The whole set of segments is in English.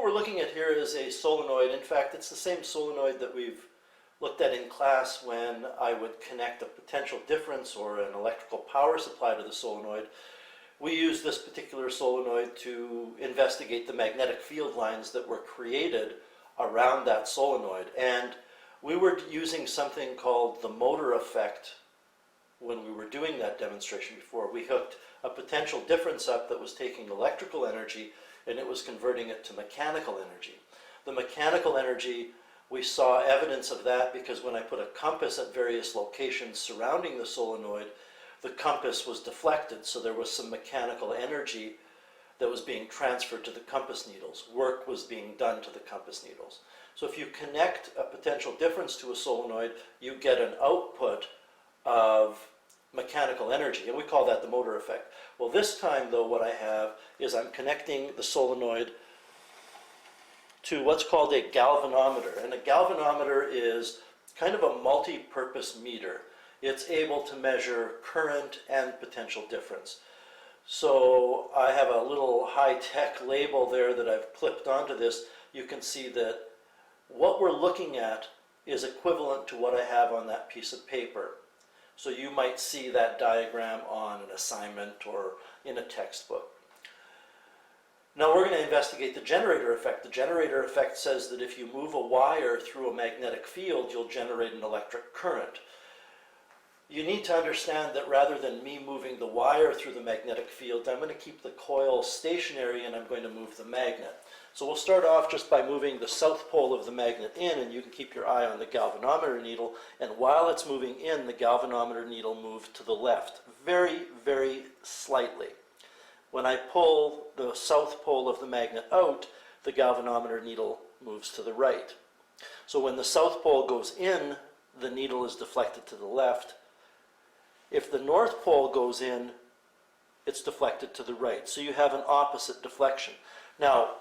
what we're looking at here is a solenoid. In fact, it's the same solenoid that we've looked at in class when I would connect a potential difference or an electrical power supply to the solenoid. We use this particular solenoid to investigate the magnetic field lines that were created around that solenoid. And we were using something called the motor effect when we were doing that demonstration before. We hooked a potential difference up that was taking electrical energy and it was converting it to mechanical energy. The mechanical energy, we saw evidence of that because when I put a compass at various locations surrounding the solenoid, the compass was deflected, so there was some mechanical energy that was being transferred to the compass needles. Work was being done to the compass needles. So if you connect a potential difference to a solenoid, you get an output of mechanical energy, and we call that the motor effect. Well, this time, though, what I have is I'm connecting the solenoid to what's called a galvanometer. And a galvanometer is kind of a multi-purpose meter. It's able to measure current and potential difference. So I have a little high-tech label there that I've clipped onto this. You can see that what we're looking at is equivalent to what I have on that piece of paper. So you might see that diagram on an assignment or in a textbook. Now we're going to investigate the generator effect. The generator effect says that if you move a wire through a magnetic field, you'll generate an electric current. You need to understand that rather than me moving the wire through the magnetic field, I'm going to keep the coil stationary and I'm going to move the magnet. So we'll start off just by moving the south pole of the magnet in, and you can keep your eye on the galvanometer needle, and while it's moving in, the galvanometer needle moves to the left, very, very slightly. When I pull the south pole of the magnet out, the galvanometer needle moves to the right. So when the south pole goes in, the needle is deflected to the left. If the north pole goes in, it's deflected to the right. So you have an opposite deflection. Now,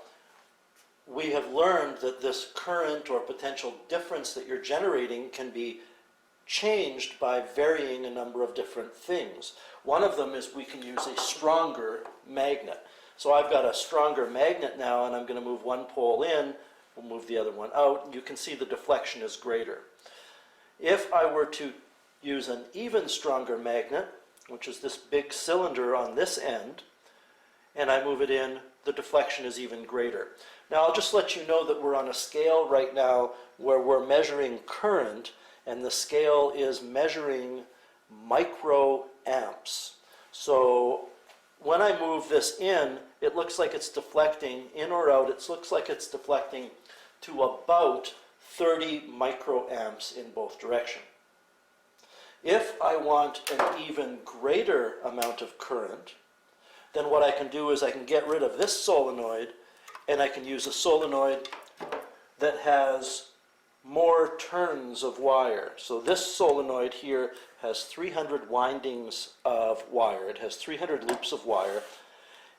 we have learned that this current or potential difference that you're generating can be changed by varying a number of different things. One of them is we can use a stronger magnet. So I've got a stronger magnet now, and I'm going to move one pole in, we'll move the other one out, and you can see the deflection is greater. If I were to use an even stronger magnet, which is this big cylinder on this end, and I move it in, the deflection is even greater. Now I'll just let you know that we're on a scale right now where we're measuring current, and the scale is measuring microamps. So when I move this in, it looks like it's deflecting in or out. It looks like it's deflecting to about 30 microamps in both directions. If I want an even greater amount of current, then what I can do is I can get rid of this solenoid and I can use a solenoid that has more turns of wire. So this solenoid here has 300 windings of wire. It has 300 loops of wire.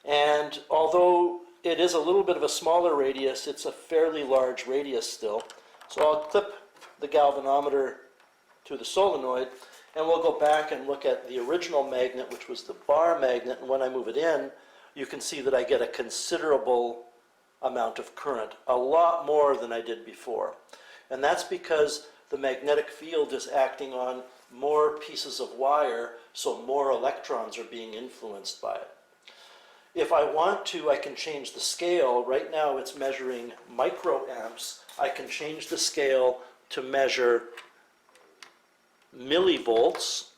And although it is a little bit of a smaller radius, it's a fairly large radius still. So I'll clip the galvanometer to the solenoid, and we'll go back and look at the original magnet, which was the bar magnet, and when I move it in, you can see that I get a considerable amount of current, a lot more than I did before. And that's because the magnetic field is acting on more pieces of wire, so more electrons are being influenced by it. If I want to, I can change the scale. Right now it's measuring microamps. I can change the scale to measure millivolts,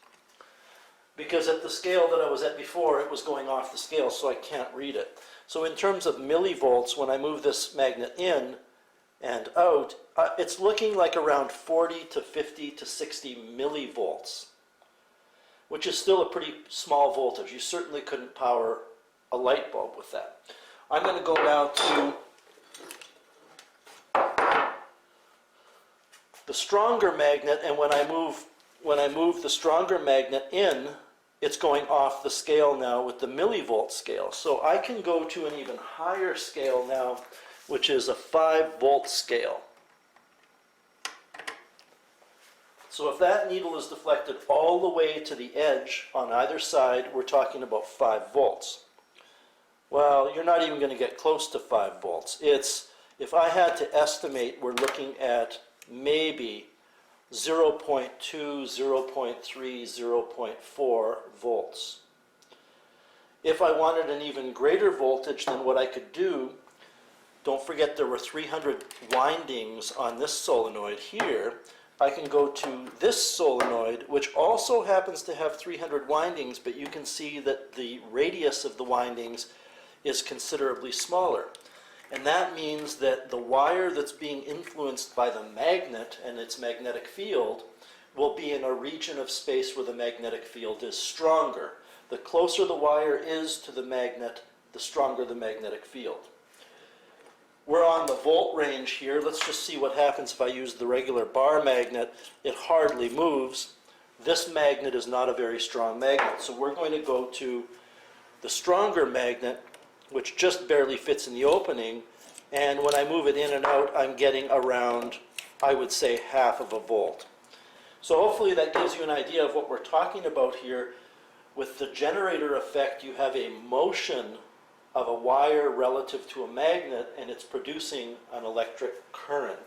because at the scale that I was at before, it was going off the scale, so I can't read it. So in terms of millivolts, when I move this magnet in and out, it's looking like around 40 to 50 to 60 millivolts, which is still a pretty small voltage. You certainly couldn't power a light bulb with that. I'm going to go now to the stronger magnet, and when I move the stronger magnet in, it's going off the scale now with the millivolt scale. So I can go to an even higher scale now, which is a 5-volt scale. So if that needle is deflected all the way to the edge on either side, we're talking about 5 volts. Well, you're not even going to get close to 5 volts. It's if I had to estimate, we're looking at maybe 0.2, 0.3, 0.4 volts. If I wanted an even greater voltage than what I could do, don't forget there were 300 windings on this solenoid here. I can go to this solenoid, which also happens to have 300 windings, but you can see that the radius of the windings is considerably smaller. And that means that the wire that's being influenced by the magnet and its magnetic field will be in a region of space where the magnetic field is stronger. The closer the wire is to the magnet, the stronger the magnetic field. We're on the volt range here. Let's just see what happens if I use the regular bar magnet. It hardly moves. This magnet is not a very strong magnet, so we're going to go to the stronger magnet, which just barely fits in the opening, and when I move it in and out, I'm getting around, I would say, half of a volt. So hopefully that gives you an idea of what we're talking about here. With the generator effect, you have a motion of a wire relative to a magnet, and it's producing an electric current.